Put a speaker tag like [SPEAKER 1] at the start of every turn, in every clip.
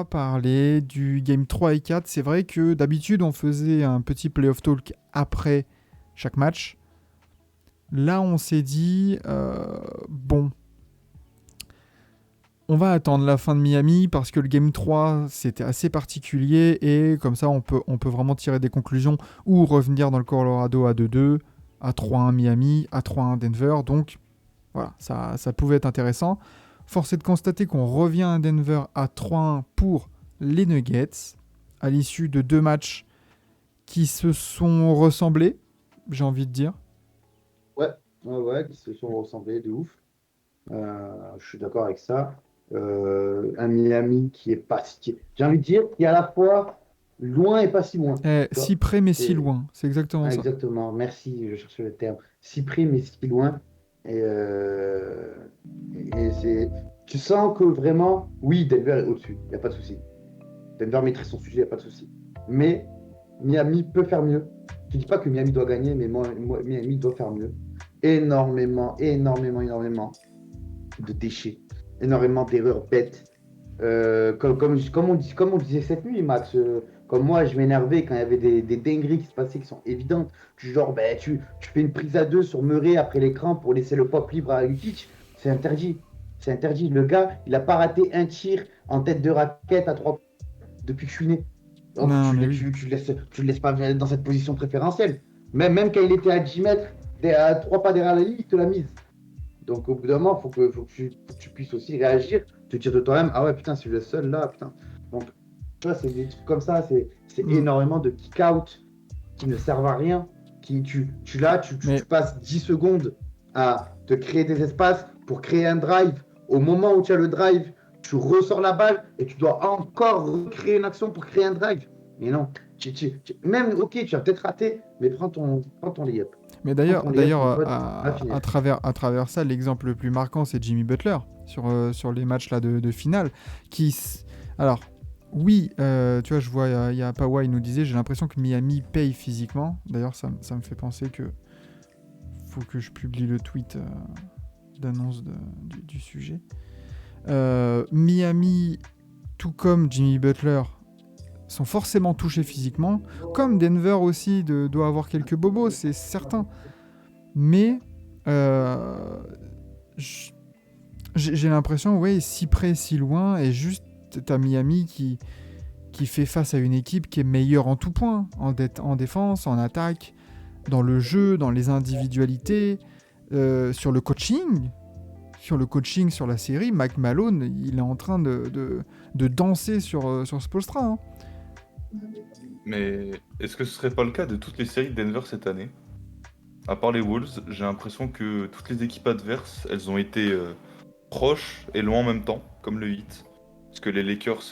[SPEAKER 1] va parler du Game 3 et 4. C'est vrai que d'habitude, on faisait un petit playoff talk après chaque match. Là, on s'est dit, bon, on va attendre la fin de Miami parce que le Game 3, c'était assez particulier et comme ça, on peut vraiment tirer des conclusions ou revenir dans le Colorado à 2-2, à 3-1 Miami, à 3-1 Denver. Donc, voilà, ça pouvait être intéressant. Force est de constater qu'on revient à Denver à 3-1 pour les Nuggets, à l'issue de 2 matchs qui se sont ressemblés, j'ai envie de dire.
[SPEAKER 2] Ouais, ouais, qui se sont ressemblés de ouf. Je suis d'accord avec ça. Un Miami qui est pas, j'ai envie de dire, qui est à la fois loin et pas si loin. Tu
[SPEAKER 1] Si
[SPEAKER 2] vois.
[SPEAKER 1] près mais si
[SPEAKER 2] C'est
[SPEAKER 1] loin, c'est exactement ça.
[SPEAKER 2] exactement. Merci, je cherchais le terme. Si près mais si loin. Et, euh, tu sens que vraiment, oui, Denver est au-dessus. Il n'y a pas de souci. Denver maîtrise son sujet, il n'y a pas de souci. Mais Miami peut faire mieux. Je ne dis pas que Miami doit gagner, mais Miami doit faire mieux. Énormément, énormément, énormément de déchets, énormément d'erreurs bêtes. Comme on disait cette nuit, Max, comme moi, je m'énervais quand il y avait des dingueries qui se passaient qui sont évidentes. Du genre, ben, tu fais une prise à deux sur Murray après l'écran pour laisser le pop libre à Lukic. C'est interdit. C'est interdit. Le gars, il n'a pas raté un tir en tête de raquette à trois depuis que je suis né. Donc
[SPEAKER 1] Non, mais oui.
[SPEAKER 2] tu le laisses pas dans cette position préférentielle. Même quand il était à 10 mètres, à 3 pas derrière la ligne, il te l'a mise. Donc au bout d'un moment, faut que tu puisses aussi réagir, te dire de toi-même, ah ouais, putain, c'est le seul là, putain. Donc, tu vois, c'est des trucs comme ça, c'est
[SPEAKER 1] Mm.
[SPEAKER 2] énormément de kick-out qui ne servent à rien. Tu
[SPEAKER 1] Mais,
[SPEAKER 2] passes 10 secondes à te créer des espaces pour créer un drive. Au moment où tu as le drive, tu ressors la balle et tu dois encore recréer une action pour créer un drive. Mais non, même, ok, tu as peut-être raté, mais prends ton layup.
[SPEAKER 1] mais
[SPEAKER 2] Prends
[SPEAKER 1] d'ailleurs,
[SPEAKER 2] ton layup,
[SPEAKER 1] d'ailleurs
[SPEAKER 2] mon
[SPEAKER 1] euh,
[SPEAKER 2] pote, à
[SPEAKER 1] à,
[SPEAKER 2] finir.
[SPEAKER 1] à travers, à travers ça, l'exemple le plus marquant, c'est Jimmy Butler sur les matchs là, de finale. Alors, oui, tu vois, je vois, il y a Pawa, il nous disait, j'ai l'impression que Miami paye physiquement. D'ailleurs, ça me fait penser que faut que je publie le tweet d'annonce du sujet. Miami, tout comme Jimmy Butler, sont forcément touchés physiquement, comme Denver aussi doit avoir quelques bobos, c'est certain. Mais euh, j- j'ai l'impression, ouais, si près, si loin, et juste t'as Miami qui fait face à une équipe qui est meilleure en tout point, en défense, en attaque, dans le jeu, dans les individualités, sur le coaching. Sur le coaching, sur la série, Mike Malone, il est en train de danser sur Spoelstra. Hein.
[SPEAKER 3] Mais est-ce que ce serait pas le cas de toutes les séries de Denver cette année? À part les Wolves, j'ai l'impression que toutes les équipes adverses, elles ont été proches et loin en même temps, comme le Heat. Parce que les Lakers,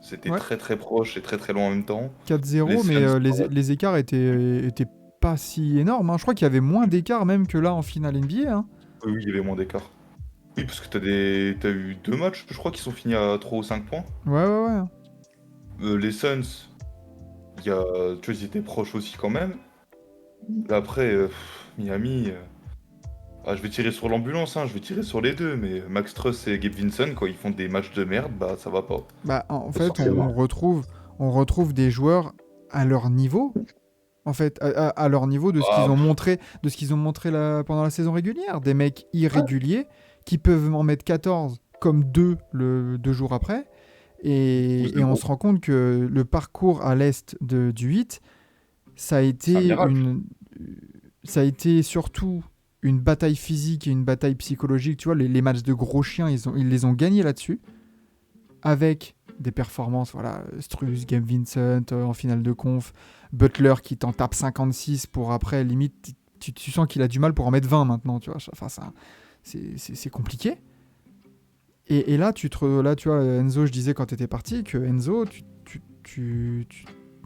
[SPEAKER 3] c'était
[SPEAKER 1] Ouais,
[SPEAKER 3] très très proche et très très loin en même temps. Les
[SPEAKER 1] 4-0, mais
[SPEAKER 3] Suns,
[SPEAKER 1] les écarts étaient pas si énormes. Hein. Je crois qu'il y avait moins d'écarts même que là en finale NBA. Hein.
[SPEAKER 3] oui, oui, il y avait moins d'écart. Oui, parce que t'as eu deux matchs, je crois, qui sont finis à 3 ou 5 points.
[SPEAKER 1] Ouais, ouais, ouais.
[SPEAKER 3] Les Suns, tu vois, ils étaient proches aussi quand même. Là, après, Miami, je vais tirer sur l'ambulance, hein, je vais tirer sur les deux, mais Max Truss et Gabe Vincent, quand ils font des matchs de merde, bah ça va pas.
[SPEAKER 1] Bah, en fait,
[SPEAKER 2] Forcément.
[SPEAKER 1] on retrouve des joueurs à leur niveau. En fait, à leur niveau de ce qu'ils
[SPEAKER 3] Ah,
[SPEAKER 1] ont
[SPEAKER 3] pff,
[SPEAKER 1] montré, pendant la saison régulière. Des mecs
[SPEAKER 2] Ouais,
[SPEAKER 1] irréguliers qui peuvent en mettre 14 comme 2 deux jours après. Et on
[SPEAKER 3] 12-0,
[SPEAKER 1] se rend compte que le parcours à l'est du 8, ça a
[SPEAKER 3] c'est un
[SPEAKER 1] été
[SPEAKER 3] miracle.
[SPEAKER 1] ça a été surtout une bataille physique et une bataille psychologique. Tu vois, les matchs de gros chiens, ils les ont gagnés là-dessus, avec des performances, voilà, Strus, Game Vincent en finale de conf, Butler qui t'en tape 56 pour après, limite, tu sens qu'il a du mal pour en mettre 20 maintenant, tu vois. Enfin, c'est compliqué. Et là, là, tu vois, Enzo, je disais quand t'étais parti que Enzo,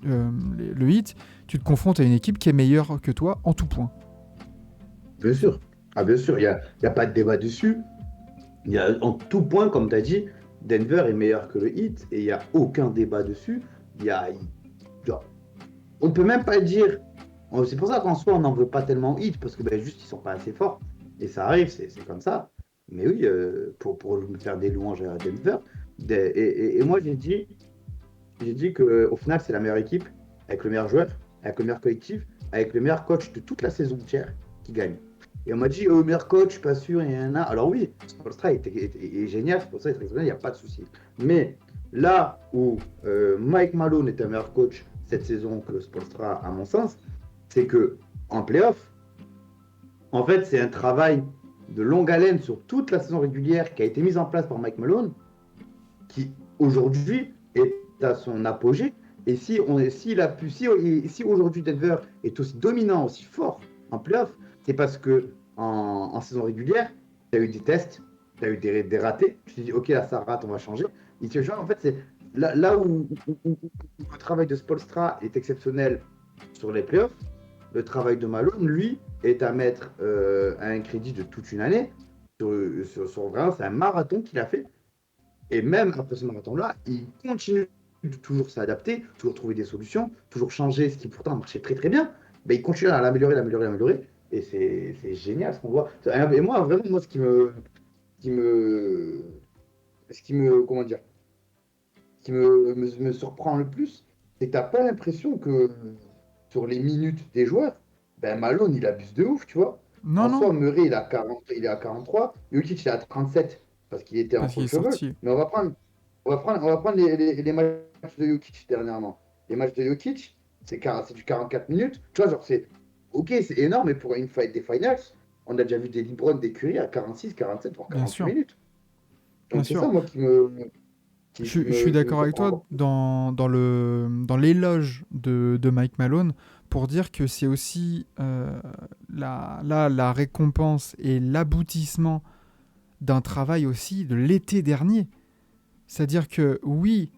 [SPEAKER 1] le hit, tu te confrontes à une équipe qui est meilleure que toi en tout point.
[SPEAKER 2] bien sûr. Ah, bien sûr, il y a pas de débat dessus. En tout point, comme tu as dit, Denver est meilleur que le Heat et il n'y a aucun débat dessus. Il y a, genre, on peut même pas dire. C'est pour ça qu'en soi, on n'en veut pas tellement au Heat parce que ben, juste ils sont pas assez forts. Et ça arrive, c'est comme ça. Mais oui, pour me faire des louanges à Denver. Et moi, j'ai dit qu'au final, c'est la meilleure équipe, avec le meilleur joueur, avec le meilleur collectif, avec le meilleur coach de toute la saison entière qui gagne. Et on m'a dit, meilleur coach, pas sûr, il y en a. Alors oui, Spolstra est génial, c'est pour ça qu'il est exceptionnel, il n'y a pas de souci. Mais là où Mike Malone est un meilleur coach cette saison que Spolstra, à mon sens, c'est que en playoff, en fait, c'est un travail de longue haleine sur toute la saison régulière qui a été mise en place par Mike Malone, qui aujourd'hui est à son apogée. Et si aujourd'hui Denver est aussi dominant, aussi fort en playoff, c'est parce que en saison régulière, tu as eu des tests, tu as eu des ratés. Tu te dis, ok, là ça rate, on va changer. Et tu vois, en fait, c'est là où le travail de Spolstra est exceptionnel sur les playoffs. Le travail de Malone, lui, est à mettre à un crédit de toute une année. Vraiment, c'est un marathon qu'il a fait. Et même après ce marathon-là, il continue de toujours s'adapter, toujours trouver des solutions, toujours changer ce qui pourtant marchait très très bien. Mais il continue à l'améliorer. Et c'est génial ce qu'on voit. Et moi, vraiment, moi, comment dire, ce qui me surprend le plus, c'est que tu n'as pas l'impression que sur les minutes des joueurs, ben Malone, il abuse de ouf, tu vois.
[SPEAKER 1] Non,
[SPEAKER 2] En
[SPEAKER 1] non,
[SPEAKER 2] soi, Murray, il est à 43, Jokic, il est à 37 parce qu'il était en
[SPEAKER 1] parce qu'il
[SPEAKER 2] faux
[SPEAKER 1] est
[SPEAKER 2] cheveux.
[SPEAKER 1] sorti.
[SPEAKER 2] Mais on va prendre les matchs de Jokic dernièrement. Les matchs de Jokic, c'est du 44 minutes. Tu vois, genre, ok, c'est énorme, mais pour une fight des finals, on a déjà vu des LeBron, des Curry à 46, 47, voire
[SPEAKER 1] Bien
[SPEAKER 2] 48
[SPEAKER 1] sûr,
[SPEAKER 2] minutes.
[SPEAKER 1] bien
[SPEAKER 2] Donc c'est
[SPEAKER 1] sûr.
[SPEAKER 2] ça, moi,
[SPEAKER 1] Je suis
[SPEAKER 2] qui me
[SPEAKER 1] d'accord avec toi
[SPEAKER 2] surprend.
[SPEAKER 1] dans l'éloge de Mike Malone pour dire que c'est aussi la récompense et l'aboutissement d'un travail aussi de l'été dernier. C'est-à-dire que oui,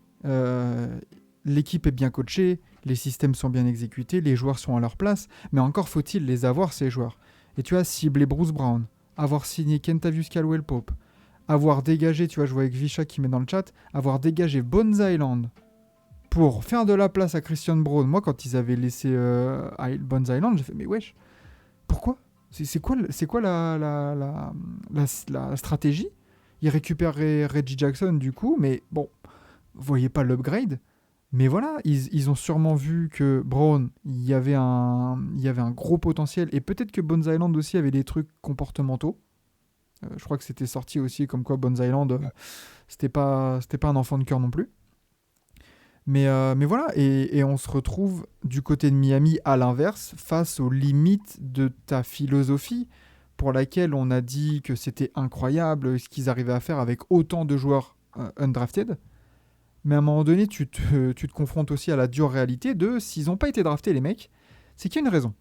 [SPEAKER 1] l'équipe est bien coachée, les systèmes sont bien exécutés, les joueurs sont à leur place, mais encore faut-il les avoir, ces joueurs. Et tu as ciblé Bruce Brown, avoir signé Kentavious Caldwell-Pope, avoir dégagé, tu vois, je vois avec Visha qui met dans le chat, avoir dégagé Bones Island pour faire de la place à Christian Braun. Moi, quand ils avaient laissé Bones Island, j'ai fait, mais wesh, pourquoi c'est quoi la stratégie? Ils récupéraient Reggie Jackson du coup, mais bon, vous voyez pas l'upgrade. Mais voilà, ils ont sûrement vu que Brown, il y avait un gros potentiel, et peut-être que Bones Island aussi avait des trucs comportementaux. Je crois que c'était sorti aussi comme quoi Bones Island, c'était pas un enfant de cœur non plus. Mais voilà, et on se retrouve du côté de Miami à l'inverse, face aux limites de ta philosophie, pour laquelle on a dit que c'était incroyable ce qu'ils arrivaient à faire avec autant de joueurs undrafted. Mais à un moment donné, tu te confrontes aussi à la dure réalité de s'ils n'ont pas été draftés, les mecs, c'est qu'il y a une raison.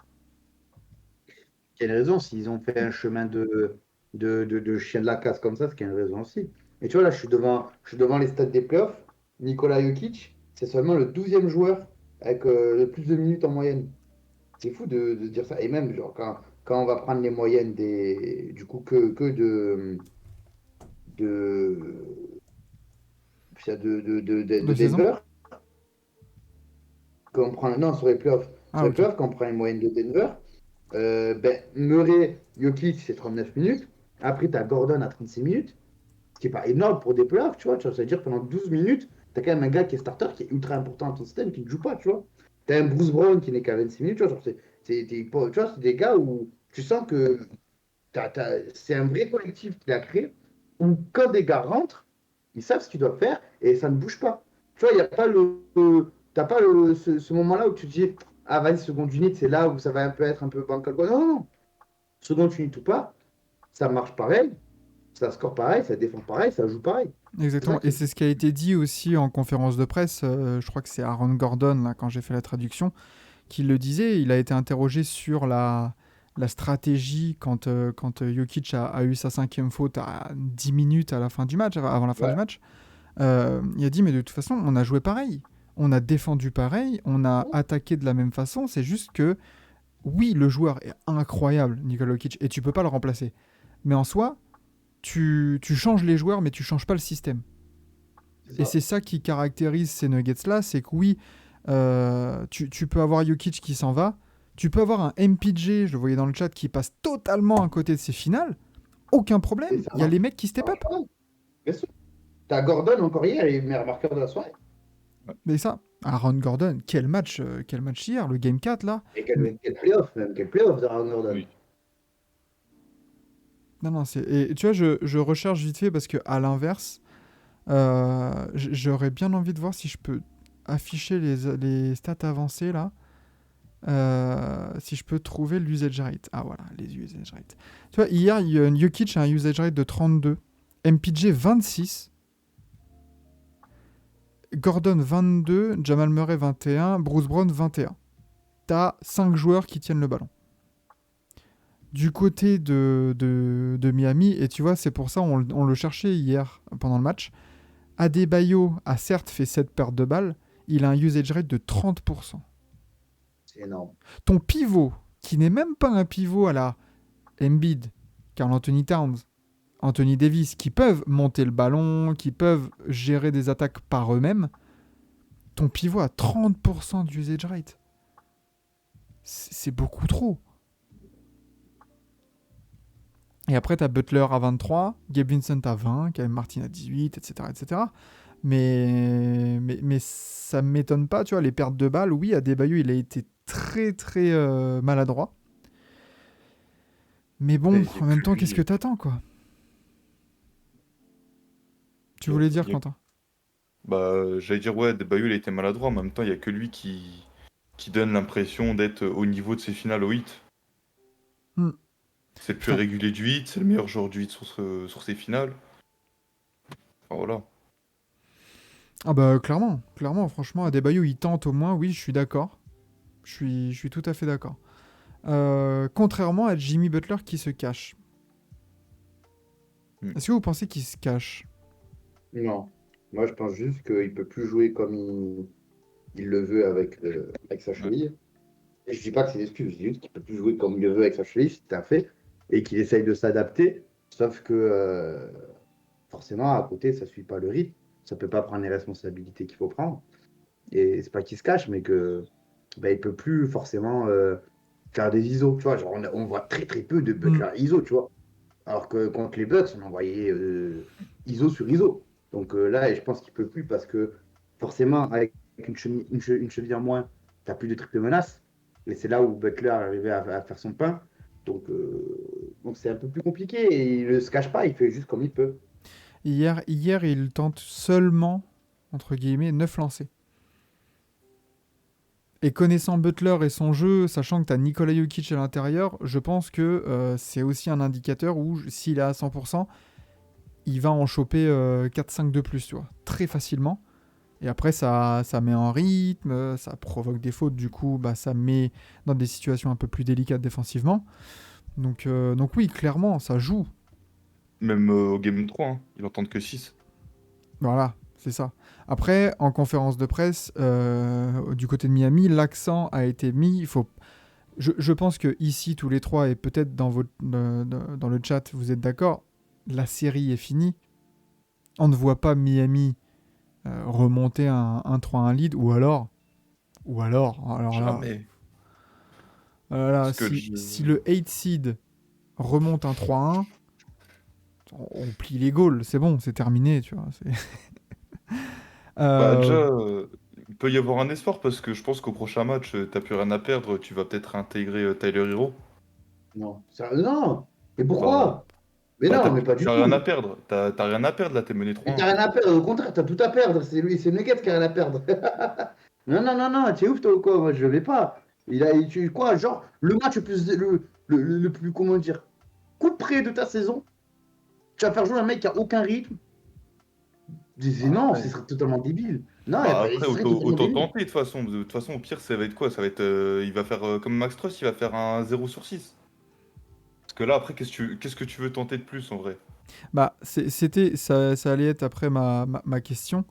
[SPEAKER 2] Quelle raison, s'ils ont fait un chemin de chien de la casse comme ça, c'est qu'il y a une raison aussi. Et tu vois, là, je suis devant les stats des playoffs. Nikola Jokic, c'est seulement le 12e joueur avec le plus de minutes en moyenne. C'est fou de dire ça. Et même, genre, quand on va prendre les moyennes du coup, que de, de
[SPEAKER 1] De saison.
[SPEAKER 2] Denver, quand on prend, non,
[SPEAKER 1] Ah,
[SPEAKER 2] sur les
[SPEAKER 1] ok.
[SPEAKER 2] playoffs, quand on prend les moyennes de Denver, Murray, Jokic, c'est 39 minutes. Après, tu as Gordon à 36 minutes. Ce qui n'est pas énorme pour des playoffs, tu vois. Ça veut dire que pendant 12 minutes, tu as quand même un gars qui est starter, qui est ultra important dans ton système, qui ne joue pas, tu vois. Tu as un Bruce Brown qui n'est qu'à 26 minutes, tu vois. Genre, tu vois, c'est des gars où tu sens que c'est un vrai collectif qu'il a créé, où quand des gars rentrent, ils savent ce qu'ils doivent faire et ça ne bouge pas. Tu vois, il n'y a pas t'as pas ce moment-là où tu te dis, ah vas-y, seconde unit, c'est là où ça va un peu être un peu bancal. Non, non, non. Seconde unit ou pas, ça marche pareil, ça score pareil, ça défend pareil, ça joue pareil. C'est ça
[SPEAKER 1] Exactement. Et
[SPEAKER 2] qui est.
[SPEAKER 1] c'est ce qui a été dit aussi en conférence de presse. Je crois que c'est Aaron Gordon, là, quand j'ai fait la traduction, qui le disait. Il a été interrogé sur la stratégie quand Jokic a eu sa 5e faute à 10 minutes à la fin du match, avant la fin du
[SPEAKER 2] Ouais.
[SPEAKER 1] match. Il a dit, mais de toute façon, on a joué pareil. On a défendu pareil, on a attaqué de la même façon. C'est juste que, oui, le joueur est incroyable, Nikola Jokic, et tu peux pas le remplacer. Mais en soi, tu changes les joueurs, mais tu changes pas le système.
[SPEAKER 2] C'est
[SPEAKER 1] Et
[SPEAKER 2] ça.
[SPEAKER 1] c'est ça qui caractérise ces Nuggets-là, c'est que oui, tu peux avoir Jokic qui s'en va, tu peux avoir un MPJ, je le voyais dans le chat, qui passe totalement à côté de ses finales, aucun
[SPEAKER 2] Et
[SPEAKER 1] problème,
[SPEAKER 2] ça
[SPEAKER 1] il y a
[SPEAKER 2] marche,
[SPEAKER 1] les mecs qui
[SPEAKER 2] ça
[SPEAKER 1] step
[SPEAKER 2] marche
[SPEAKER 1] up.
[SPEAKER 2] pas. Bien sûr. T'as Gordon encore hier, il est meilleur marqueur de la soirée.
[SPEAKER 1] Mais ça, Aaron Gordon, quel match hier, le Game 4 là.
[SPEAKER 2] Et quel playoff, même. Quel playoff d'Aaron Gordon.
[SPEAKER 3] Oui.
[SPEAKER 1] Non, c'est... Et tu vois, je recherche vite fait parce que à l'inverse, j'aurais bien envie de voir si je peux afficher les stats avancées là. Si je peux trouver l'usage rate. Ah voilà, les usage rates. Tu vois, hier, Jokic a un usage rate de 32, MPJ 26, Gordon 22, Jamal Murray 21, Bruce Brown 21. T'as 5 joueurs qui tiennent le ballon. Du côté de Miami, et tu vois, c'est pour ça on le cherchait hier pendant le match, Adebayo a certes fait 7 pertes de balles, il a un usage rate de 30%.
[SPEAKER 2] C'est énorme.
[SPEAKER 1] Ton pivot, qui n'est même pas un pivot à la Embiid, Karl Anthony Towns, Anthony Davis, qui peuvent monter le ballon, qui peuvent gérer des attaques par eux-mêmes, ton pivot a 30% d'usage rate. C'est beaucoup trop. Et après, tu as Butler à 23, Gabe Vincent à 20, Kevin Martin à 18, etc. etc. Mais ça ne m'étonne pas, tu vois, les pertes de balles. Oui, Adebayo, il a été très, très maladroit. Mais bon, en même temps, qu'est-ce que t'attends, quoi? Tu voulais dire, Quentin?
[SPEAKER 3] Bah, j'allais dire, ouais, Adebayo, il a été maladroit. En même temps, il n'y a que lui qui donne l'impression d'être au niveau de ses finales au 8. C'est le plus
[SPEAKER 1] Putain.
[SPEAKER 3] régulier du 8, c'est le meilleur joueur du 8 sur ses finales. Enfin, voilà.
[SPEAKER 1] Ah bah clairement, franchement, Adebayo, il tente au moins, oui, je suis d'accord. Je suis tout à fait d'accord. Contrairement à Jimmy Butler qui se cache. Est-ce que vous pensez qu'il se cache?
[SPEAKER 2] Non. Moi, je pense juste qu'il peut plus jouer comme il le veut avec sa cheville. Et je dis pas que c'est une excuse, je dis juste qu'il peut plus jouer comme il le veut avec sa cheville, c'est un fait. Et qu'il essaye de s'adapter. Sauf que forcément, à côté, ça suit pas le rythme. Ça peut pas prendre les responsabilités qu'il faut prendre. Et c'est pas qu'il se cache, mais que il peut plus forcément faire des ISO. Tu vois, genre, on voit très très peu de Butler ISO, tu vois. Alors que contre les Bucks, on envoyait ISO sur ISO. Donc là, je pense qu'il peut plus parce que forcément, avec une cheville en moins, tu n'as plus de triple menace. Et c'est là où Butler arrivait à faire son pain. Donc c'est un peu plus compliqué et il ne se cache pas, il fait juste comme il peut.
[SPEAKER 1] Hier, il tente seulement, entre guillemets, 9 lancers. Et connaissant Butler et son jeu, sachant que tu as Nikola Jokic à l'intérieur, je pense que c'est aussi un indicateur où, s'il est à 100%, il va en choper 4-5 de plus, tu vois, très facilement. Et après, ça met en rythme, ça provoque des fautes, du coup, bah, ça met dans des situations un peu plus délicates défensivement. Donc oui, clairement, ça joue.
[SPEAKER 3] Même au Game 3, hein, il n'entend que 6.
[SPEAKER 1] Voilà, c'est ça. Après, en conférence de presse, du côté de Miami, l'accent a été mis. Je pense que ici, tous les trois, et peut-être dans le chat, vous êtes d'accord, la série est finie. On ne voit pas Miami remonter un 1-3-1 lead, ou alors là,
[SPEAKER 3] Jamais.
[SPEAKER 1] voilà,
[SPEAKER 3] Parce que
[SPEAKER 1] si le 8 seed remonte un 3-1, on plie les goals, c'est bon, c'est terminé, tu vois.
[SPEAKER 3] Bah, déjà, il peut y avoir un espoir parce que je pense qu'au prochain match, t'as plus rien à perdre. Tu vas peut-être intégrer Tyler Hero.
[SPEAKER 2] Non, non. Mais
[SPEAKER 3] Bah,
[SPEAKER 2] pourquoi? Mais non, mais pas du
[SPEAKER 3] t'as rien à
[SPEAKER 2] tout.
[SPEAKER 3] perdre. T'as rien à perdre là, t'es mené
[SPEAKER 2] Mais
[SPEAKER 3] 3-1.
[SPEAKER 2] t'as rien à perdre, au contraire, t'as tout à perdre. C'est lui, c'est Nuggets qui a rien à perdre. Non, non, non, non, tu es ouf, toi, ou quoi? Moi, je vais pas. Quoi, genre, le match le plus, comment dire, coup près de ta saison, tu vas faire jouer un mec qui a aucun rythme. Non, ce
[SPEAKER 3] Ouais.
[SPEAKER 2] serait totalement débile. Non,
[SPEAKER 3] Bah
[SPEAKER 2] ce
[SPEAKER 3] après,
[SPEAKER 2] serait totalement
[SPEAKER 3] autant
[SPEAKER 2] débile.
[SPEAKER 3] tenter de toute façon. De toute façon, au pire, ça va être quoi? Ça va être, il va faire comme Max Truss, il va faire un 0/6. Parce que là, après, qu'est-ce que tu veux tenter de plus en vrai?
[SPEAKER 1] Bah, ça allait être après ma question.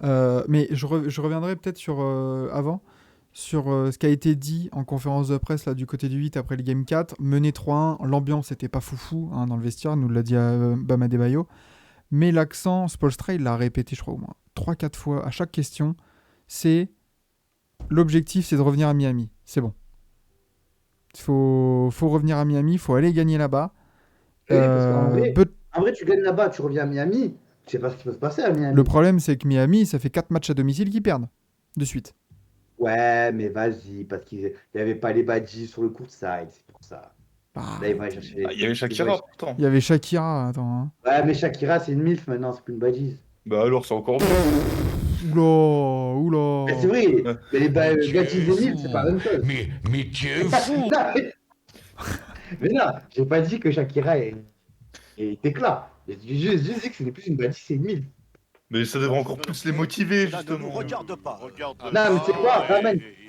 [SPEAKER 1] Mais je reviendrai peut-être sur avant, sur ce qui a été dit en conférence de presse là, du côté du 8 après le Game 4. Mené 3-1, l'ambiance n'était pas foufou hein, dans le vestiaire, nous l'a dit Bam Adebayo. Mais l'accent, Spoelstra, il l'a répété, je crois, au moins 3-4 fois à chaque question. C'est l'objectif, c'est de revenir à Miami. C'est bon. Faut revenir à Miami, faut aller gagner là-bas.
[SPEAKER 2] Oui, parce qu'en vrai,
[SPEAKER 1] But-
[SPEAKER 2] tu gagnes là-bas, tu reviens à Miami. Tu sais pas ce qui peut se passer à Miami.
[SPEAKER 1] Le problème, c'est que Miami, ça fait 4 matchs à domicile qu'ils perdent de suite.
[SPEAKER 2] Ouais, mais vas-y, parce qu'il n'y avait pas les badges sur le courtside, c'est pour ça.
[SPEAKER 1] Bah,
[SPEAKER 2] Là, ils vont aller chercher.
[SPEAKER 3] Ah, il y avait
[SPEAKER 2] Ils vont aller
[SPEAKER 3] Shakira,
[SPEAKER 2] chercher-
[SPEAKER 3] pourtant.
[SPEAKER 1] il y avait Shakira, attends. Hein.
[SPEAKER 2] Ouais, mais Shakira, c'est une MILF maintenant, c'est plus une badge.
[SPEAKER 3] Bah alors, c'est encore mieux.
[SPEAKER 1] Oula,
[SPEAKER 2] Mais c'est
[SPEAKER 1] oula.
[SPEAKER 2] vrai,
[SPEAKER 3] Ouais.
[SPEAKER 2] mais les
[SPEAKER 4] Mais tu
[SPEAKER 2] badges
[SPEAKER 4] es
[SPEAKER 2] et MILF, c'est pas la
[SPEAKER 4] fou.
[SPEAKER 2] même chose.
[SPEAKER 4] Mais tu es fou.
[SPEAKER 2] Non, mais non, j'ai pas dit que Shakira est éclat. J'ai juste dit que ce n'est plus une badge, c'est une MILF.
[SPEAKER 3] Mais ça devrait encore plus les motiver,
[SPEAKER 5] Cela ne nous
[SPEAKER 3] justement.
[SPEAKER 5] regarde pas.
[SPEAKER 2] Non, mais c'est quoi?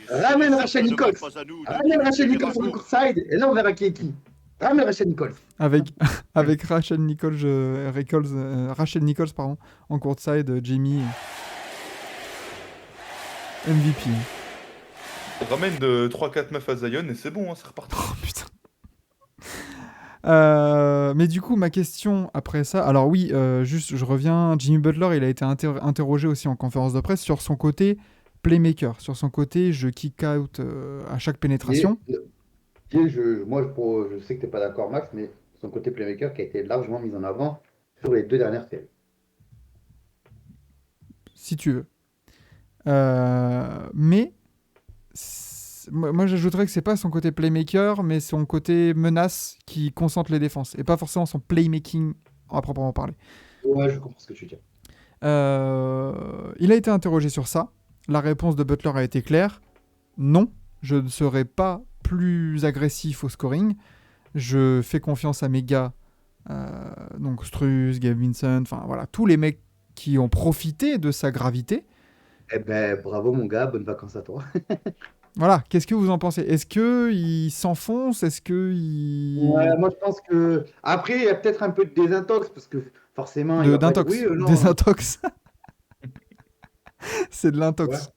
[SPEAKER 2] Ramène Rachel Nichols. Ramène Rachel Nichols sur le courtside, et là, on verra qui est qui. Ramène Rachel Nichols.
[SPEAKER 1] Avec Rachel Nichols, Rachel Nichols pardon, en courtside, Jamie MVP.
[SPEAKER 3] Ramène de 3-4 meufs à Zion et c'est bon, hein, c'est reparti.
[SPEAKER 1] Oh putain. Mais du coup, ma question après ça, alors oui, juste je reviens, Jimmy Butler, il a été interrogé aussi en conférence de presse sur son côté playmaker, sur son côté je kick out à chaque pénétration.
[SPEAKER 2] Je sais que tu n'es pas d'accord, Max, mais son côté playmaker qui a été largement mis en avant sur les 2 dernières séries.
[SPEAKER 1] Si tu veux. Mais moi j'ajouterais que c'est pas son côté playmaker, mais son côté menace qui concentre les défenses et pas forcément son playmaking à proprement parler.
[SPEAKER 2] Ouais, je comprends ce que tu dis.
[SPEAKER 1] Il a été interrogé sur ça. La réponse de Butler a été claire. Non, je ne serai pas plus agressif au scoring. Je fais confiance à mes gars, donc Strus, Gabe Vincent, enfin voilà, tous les mecs qui ont profité de sa gravité.
[SPEAKER 2] Eh ben, bravo mon gars, bonnes vacances à toi.
[SPEAKER 1] Voilà, qu'est-ce que vous en pensez? Est-ce qu'il s'enfonce? Est-ce qu'il...
[SPEAKER 2] Ouais, moi je pense que. Après, il y a peut-être un peu de désintox, parce que forcément, il va pas dire
[SPEAKER 1] D'intox.
[SPEAKER 2] oui, non.
[SPEAKER 1] Désintox. C'est de
[SPEAKER 2] Ouais.
[SPEAKER 1] l'intox.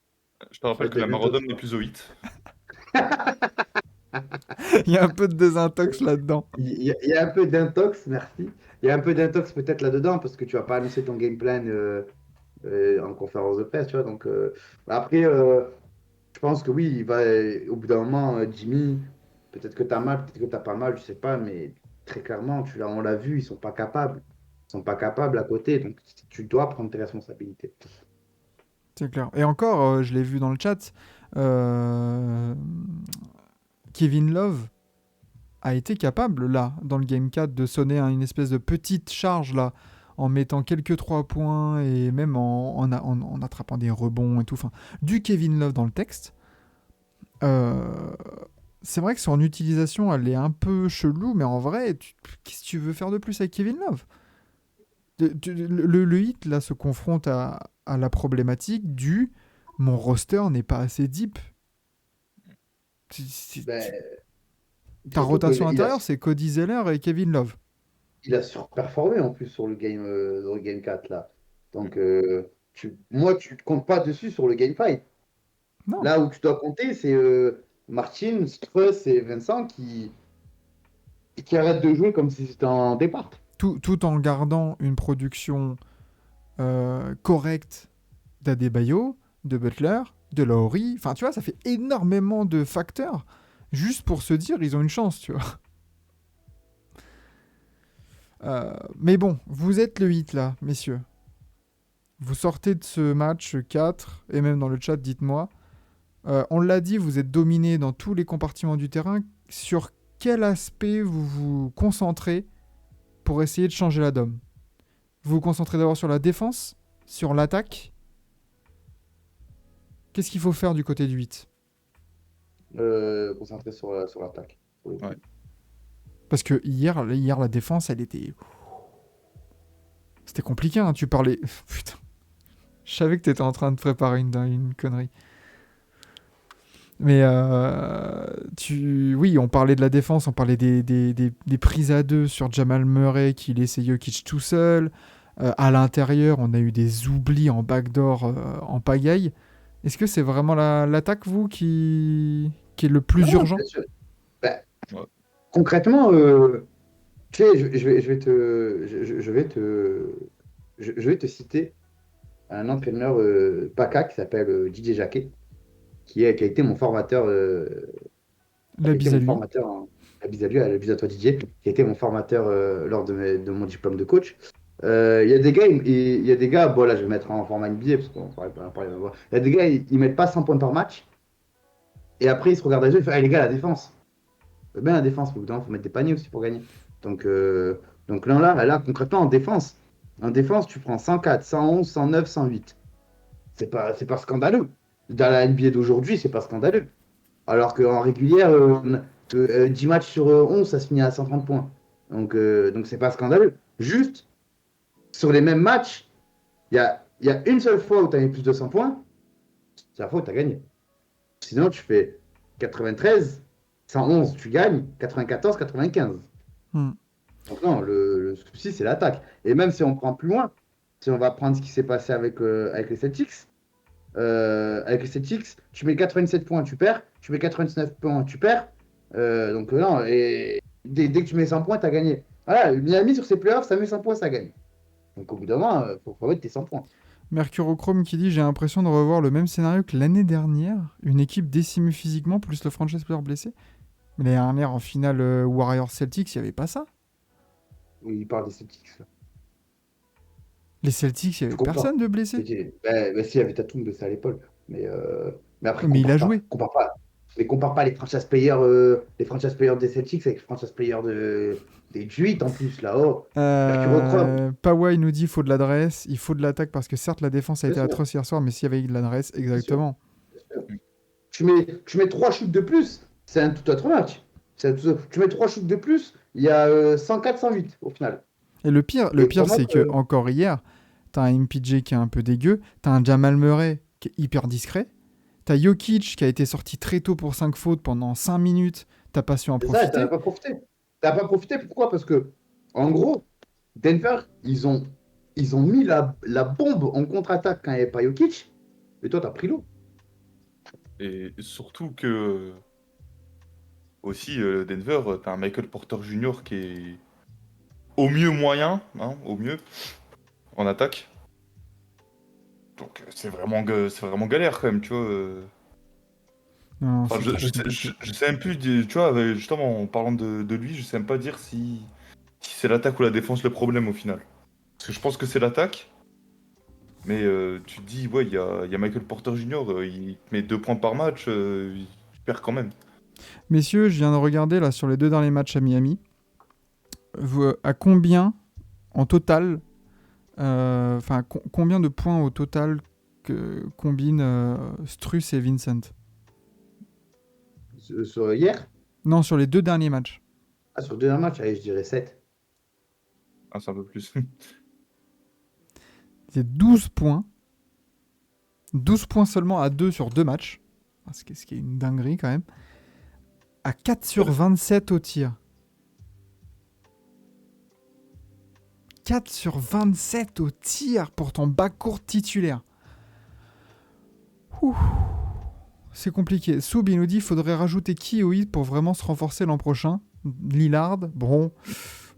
[SPEAKER 3] Je te rappelle
[SPEAKER 2] Ouais,
[SPEAKER 3] que la
[SPEAKER 2] t'as vu,
[SPEAKER 3] Maradone
[SPEAKER 2] toi.
[SPEAKER 3] n'est plus au 8.
[SPEAKER 1] Il y a un peu de désintox là-dedans.
[SPEAKER 2] Il y a un peu d'intox, merci. Il y a un peu d'intox peut-être là-dedans, parce que tu vas pas annoncer ton game plan en conférence de presse, tu vois. Donc, après, je pense que oui, il va, au bout d'un moment, Jimmy, peut-être que tu as mal, peut-être que tu n'as pas mal, je sais pas, mais très clairement, on l'a vu, ils sont pas capables. Ils sont pas capables à côté, donc tu dois prendre tes responsabilités.
[SPEAKER 1] C'est clair. Et encore, je l'ai vu dans le chat, Kevin Love a été capable, là, dans le Game 4, de sonner une espèce de petite charge, là, en mettant quelques 3 points et même en attrapant des rebonds et tout. Enfin, du Kevin Love dans le texte. C'est vrai que son utilisation, elle est un peu chelou, mais en vrai, qu'est-ce que tu veux faire de plus avec Kevin Love? Le hit, là, se confronte à la problématique du « mon roster n'est pas assez deep ».
[SPEAKER 2] Ben,
[SPEAKER 1] Ta
[SPEAKER 2] surtout
[SPEAKER 1] rotation
[SPEAKER 2] qu'il
[SPEAKER 1] intérieure, c'est Cody Zeller et Kevin Love.
[SPEAKER 2] il a surperformé en plus sur dans le game 4 là. Donc, moi, tu ne comptes pas dessus sur le game 5.
[SPEAKER 1] Non.
[SPEAKER 2] Là où tu dois compter, c'est Martin, Struss et Vincent qui arrêtent de jouer comme si c'était en départ.
[SPEAKER 1] Tout en gardant une production correcte d'Adebayo, de Butler, de Lowry. Enfin, tu vois, ça fait énormément de facteurs juste pour se dire ils ont une chance, tu vois. Mais bon, vous êtes le hit là, messieurs. Vous sortez de ce match 4, et même dans le chat, dites-moi. On l'a dit, vous êtes dominé dans tous les compartiments du terrain. Sur quel aspect vous vous concentrez pour essayer de changer la donne? Vous vous concentrez d'abord sur la défense, sur l'attaque. Qu'est-ce qu'il faut faire du côté du 8?
[SPEAKER 2] Concentré sur l'attaque.
[SPEAKER 3] Ouais.
[SPEAKER 1] Parce que hier, la défense, elle était... C'était compliqué, hein. Tu parlais... Putain. Je savais que tu étais en train de préparer une connerie. Mais oui, on parlait de la défense, on parlait des prises à deux sur Jamal Murray qui laissait Jokic tout seul. À l'intérieur, on a eu des oublis en backdoor en pagaille. Est-ce que c'est vraiment l'attaque, vous, qui est le plus urgent?
[SPEAKER 2] Bien sûr. Ben,
[SPEAKER 3] Ouais.
[SPEAKER 2] concrètement, tu sais, je vais te citer un entraîneur PACA qui s'appelle Didier Jacquet, qui a été mon formateur.
[SPEAKER 1] La bise à lui.
[SPEAKER 2] La bise à toi Didier, qui a été mon formateur lors de mon diplôme de coach. Il y a des gars, il y a des gars, bon là je vais mettre en format NBA parce qu'on parlait pas en parler. Il y a des gars, ils mettent pas 100 points par match et après ils se regardent les jeux et ils font les gars, la défense. Bien la défense, mais au bout d'un moment, faut mettre des paniers aussi pour gagner. Donc, euh, donc là, concrètement, en défense, tu prends 104, 111, 109, 108. C'est pas scandaleux. Dans la NBA d'aujourd'hui, c'est pas scandaleux. Alors qu'en régulière, 10 matchs sur 11, ça se finit à 130 points. Donc c'est pas scandaleux. Juste, sur les mêmes matchs, il y a une seule fois où tu as mis plus de 100 points, c'est la fois où tu as gagné. Sinon, tu fais 93, 111, tu gagnes, 94, 95.
[SPEAKER 1] Hmm.
[SPEAKER 2] Donc non, le souci, c'est l'attaque. Et même si on prend plus loin, si on va prendre ce qui s'est passé avec les Celtics, tu mets 87 points, tu perds. Tu mets 99 points, tu perds. Non, et dès que tu mets 100 points, tu as gagné. Voilà, Miami sur ses playoffs, ça met 100 points, ça gagne. Donc au bout d'un moment, faut mettre tes 100 points.
[SPEAKER 1] Mercurochrome qui dit j'ai l'impression de revoir le même scénario que l'année dernière, une équipe décimée physiquement plus le franchise player blessé. Mais l'année dernière en finale Warriors Celtics, il n'y avait pas ça.
[SPEAKER 2] Oui, il parle des Celtics. Là.
[SPEAKER 1] Les Celtics, il n'y
[SPEAKER 2] Je
[SPEAKER 1] avait
[SPEAKER 2] comprends.
[SPEAKER 1] personne de blessé.
[SPEAKER 2] Si, il y avait Tatum blessé à l'épaule. Mais après,
[SPEAKER 1] Mais il a joué.
[SPEAKER 2] compare pas. Mais compare pas les franchise players des Celtics avec les franchise players des Druids en plus, là-haut. Mercurochrome,
[SPEAKER 1] Pawai nous dit il faut de l'adresse, il faut de l'attaque parce que certes la défense a
[SPEAKER 2] bien
[SPEAKER 1] été
[SPEAKER 2] sûr,
[SPEAKER 1] atroce hier soir, mais s'il y avait eu de l'adresse,
[SPEAKER 2] bien sûr,
[SPEAKER 1] exactement.
[SPEAKER 2] bien sûr. Tu mets 3 shoots de plus, c'est un tout autre match. Tu mets 3 shoots de plus, il y a 104, 108 au final.
[SPEAKER 1] Et le pire
[SPEAKER 2] Et pour moi,
[SPEAKER 1] c'est que encore hier, t'as un MPJ qui est un peu dégueu, t'as un Jamal Murray qui est hyper discret, t'as Jokic qui a été sorti très tôt pour 5 fautes pendant 5 minutes, t'as pas su en
[SPEAKER 2] c'est ça,
[SPEAKER 1] profiter.
[SPEAKER 2] t'as pas profité. T'as pas profité, pourquoi? Parce que, en gros, Denver, ils ont mis la bombe en contre-attaque quand il n'y avait pas Jokic, et toi, t'as pris l'eau.
[SPEAKER 3] Et surtout que aussi Denver, t'as un Michael Porter Jr. qui est au mieux moyen, hein, au mieux, en attaque. Donc c'est vraiment galère quand même, tu vois.
[SPEAKER 1] Non,
[SPEAKER 3] Enfin,
[SPEAKER 1] c'est trop compliqué.
[SPEAKER 3] je sais même plus, tu vois, justement en parlant de lui, je sais même pas dire si c'est l'attaque ou la défense le problème au final. Parce que je pense que c'est l'attaque, mais tu te dis, ouais, il y a Michael Porter Jr., il met 2 points par match, il perd quand même.
[SPEAKER 1] Messieurs, je viens de regarder là sur les 2 derniers matchs à Miami. À combien en total, combien de points au total que combinent Struss et Vincent?
[SPEAKER 2] Sur hier,
[SPEAKER 1] Non, sur les 2 derniers matchs.
[SPEAKER 2] sur le dernier match, allez, je dirais 7.
[SPEAKER 3] Ah, c'est un peu plus.
[SPEAKER 1] C'est 12 points. 12 points seulement à 2 sur 2 matchs. Ce qui est une dinguerie quand même. À 4 sur 27 au tir. 4 sur 27 au tir pour ton backcourt titulaire. Ouh. C'est compliqué. Soub, il nous dit qu'il faudrait rajouter qui au hit pour vraiment se renforcer l'an prochain. Lillard, bon,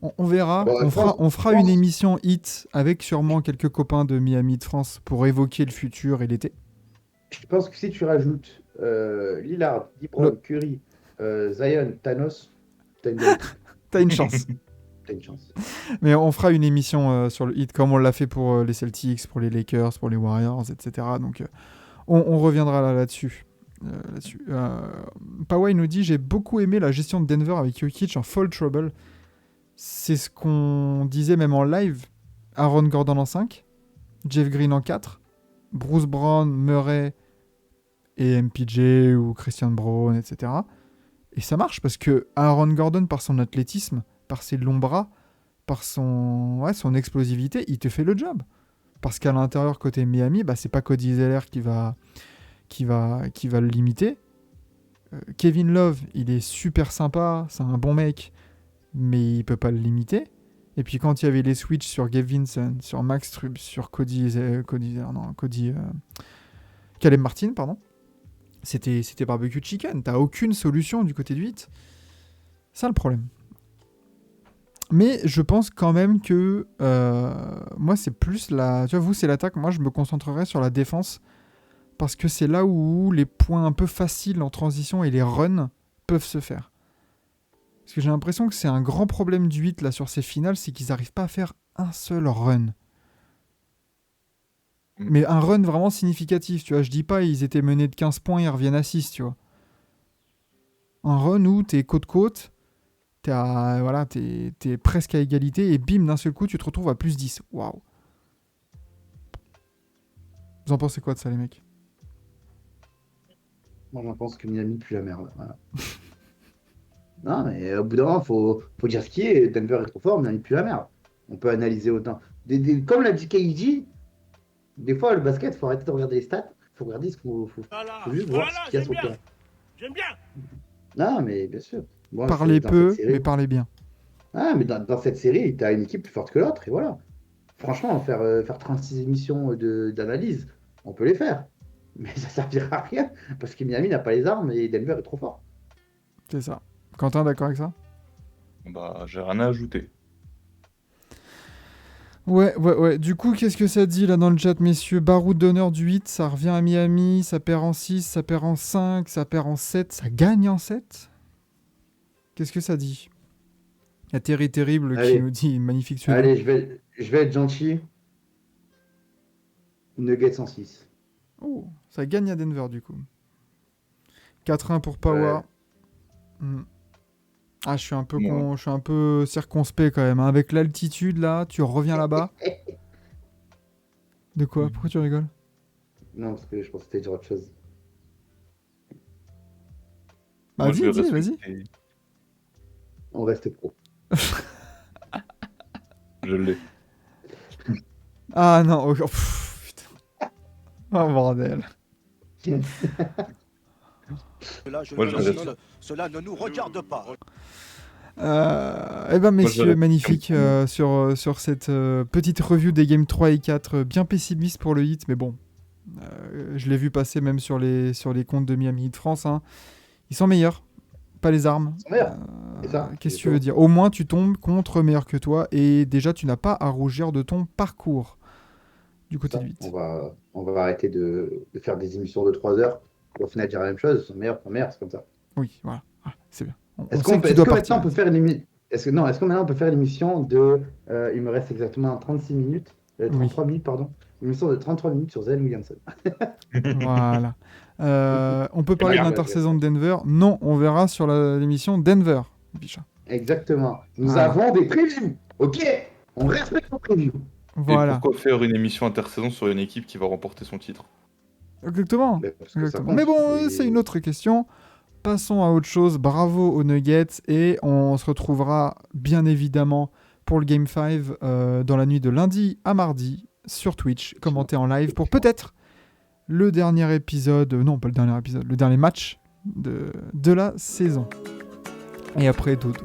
[SPEAKER 1] on verra.
[SPEAKER 2] Bon,
[SPEAKER 1] On fera une émission hit avec sûrement quelques copains de Miami de France pour évoquer le futur et l'été.
[SPEAKER 2] Je pense que si tu rajoutes Lillard, LeBron, Curry, Zion, Thanos, t'as
[SPEAKER 1] une chance.
[SPEAKER 2] T'as une chance.
[SPEAKER 1] Mais on fera une émission sur le hit comme on l'a fait pour les Celtics, pour les Lakers, pour les Warriors, etc. Donc on reviendra là-dessus. Pawai nous dit j'ai beaucoup aimé la gestion de Denver avec Jokic en fall trouble. C'est ce qu'on disait même en live. Aaron Gordon en 5, Jeff Green en 4, Bruce Brown, Murray et MPJ ou Christian Brown, etc. Et ça marche parce que Aaron Gordon, par son athlétisme, par ses longs bras, par son explosivité, il te fait le job. Parce qu'à l'intérieur, côté Miami, c'est pas Cody Zeller qui va le limiter. Kevin Love, il est super sympa, c'est un bon mec, mais il peut pas le limiter. Et puis quand il y avait les switches sur Gabe Vincent, sur Max Strub, sur Caleb Martin, pardon, c'était barbecue chicken. T'as aucune solution du côté du hit. C'est ça le problème. Mais je pense quand même que moi c'est plus tu vois, vous c'est l'attaque, moi je me concentrerai sur la défense. Parce que c'est là où les points un peu faciles en transition et les runs peuvent se faire. Parce que j'ai l'impression que c'est un grand problème du 8 là, sur ces finales, c'est qu'ils n'arrivent pas à faire un seul run.
[SPEAKER 3] Mm.
[SPEAKER 1] Mais un run vraiment significatif, tu vois. Je dis pas, ils étaient menés de 15 points, ils reviennent à 6, tu vois. Un run où t'es côte-côte, t'es presque à égalité, et bim, d'un seul coup, tu te retrouves à plus 10. Waouh. Vous en pensez quoi de ça, les mecs?
[SPEAKER 2] Moi, je pense que Miami pue la merde. Voilà. Non, mais au bout d'un moment, faut dire ce qui est. Denver est trop fort, Miami pue la merde. On peut analyser autant. Comme l'a dit KG, des fois, le basket, faut arrêter de regarder les stats. Faut regarder faut juste voir ce qu'il y a sur le terrain.
[SPEAKER 4] J'aime bien.
[SPEAKER 2] Non, mais bien sûr. Moi,
[SPEAKER 1] Parlez
[SPEAKER 2] dans
[SPEAKER 1] peu,
[SPEAKER 2] cette série-
[SPEAKER 1] mais parlez bien.
[SPEAKER 2] Ah, mais dans cette série, tu as une équipe plus forte que l'autre, et voilà. Franchement, faire 36 émissions d'analyse, on peut les faire. Mais ça servira à rien, parce que Miami n'a pas les armes et Denver est trop fort.
[SPEAKER 1] C'est ça. Quentin, d'accord avec ça?
[SPEAKER 3] Bah, j'ai rien à ajouter.
[SPEAKER 1] Ouais. Du coup, qu'est-ce que ça dit là dans le chat, messieurs? Baroud d'honneur du 8, ça revient à Miami, ça perd en 6, ça perd en 5, ça perd en 7, ça gagne en 7? Qu'est-ce que ça dit? Il y a Terry Terrible qui
[SPEAKER 2] Allez.
[SPEAKER 1] nous dit magnifique pseudo.
[SPEAKER 2] Allez, je vais être gentil. Nuggets en 6.
[SPEAKER 1] Oh, ça gagne à Denver du coup. 4-1 pour Power.
[SPEAKER 2] Ouais.
[SPEAKER 1] Ah, je suis un peu
[SPEAKER 3] Ouais.
[SPEAKER 1] je suis un peu circonspect quand même, hein. Avec l'altitude là, tu reviens là-bas. De quoi? Pourquoi tu rigoles?
[SPEAKER 2] Non, parce que je pensais que c'était dire autre chose.
[SPEAKER 1] Bah
[SPEAKER 3] Moi, je vais
[SPEAKER 1] vas-y.
[SPEAKER 3] respecter.
[SPEAKER 2] On reste pro.
[SPEAKER 3] Je l'ai.
[SPEAKER 1] Ah non, putain. Oh bordel.
[SPEAKER 3] Moi, je reste.
[SPEAKER 4] Cela ne nous regarde pas.
[SPEAKER 1] Eh ben messieurs,
[SPEAKER 3] reste
[SPEAKER 1] magnifique
[SPEAKER 3] comme
[SPEAKER 1] sur cette petite review des games 3 et 4, bien pessimiste pour le hit, mais bon, je l'ai vu passer même sur les comptes de Miami Heat France, hein. Ils sont meilleurs, pas les armes.
[SPEAKER 2] Ils sont meilleurs, c'est ça.
[SPEAKER 1] Qu'est-ce que tu veux dire? Au moins tu tombes contre meilleur que toi, et déjà tu n'as pas à rougir de ton parcours du côté
[SPEAKER 2] Ça,
[SPEAKER 1] de 8.
[SPEAKER 2] on va arrêter de faire des émissions de 3 heures pour au final dire la même chose. Ils sont meilleurs, c'est comme ça.
[SPEAKER 1] Oui, voilà. Ah, c'est bien.
[SPEAKER 2] Est-ce
[SPEAKER 1] sait
[SPEAKER 2] que
[SPEAKER 1] tu dois
[SPEAKER 2] maintenant
[SPEAKER 1] partir.
[SPEAKER 2] on peut faire une émission est-ce que maintenant on peut faire une émission de il me reste exactement 36 minutes 33 minutes pardon, une émission de 33 minutes sur Zion Williamson.
[SPEAKER 1] Voilà. On peut parler de
[SPEAKER 2] Regarde,
[SPEAKER 1] l'intersaison de Denver? Non, on verra sur l'émission Denver, Bichat.
[SPEAKER 2] Exactement. Nous
[SPEAKER 1] Voilà.
[SPEAKER 2] avons des previews. OK, on respecte nos previews.
[SPEAKER 3] Et
[SPEAKER 1] Voilà.
[SPEAKER 3] pourquoi faire une émission intersaison sur une équipe qui va remporter son titre?
[SPEAKER 1] Exactement.
[SPEAKER 2] Mais parce que ça
[SPEAKER 1] Exactement.
[SPEAKER 2] compte.
[SPEAKER 1] Mais bon,
[SPEAKER 2] Et-
[SPEAKER 1] c'est une autre question. Passons à autre chose. Bravo aux Nuggets. Et on se retrouvera bien évidemment pour le Game 5 dans la nuit de lundi à mardi sur Twitch, commenté en live pour peut-être le dernier épisode. Non, pas le dernier épisode, le dernier match de la saison. Et après, dodo.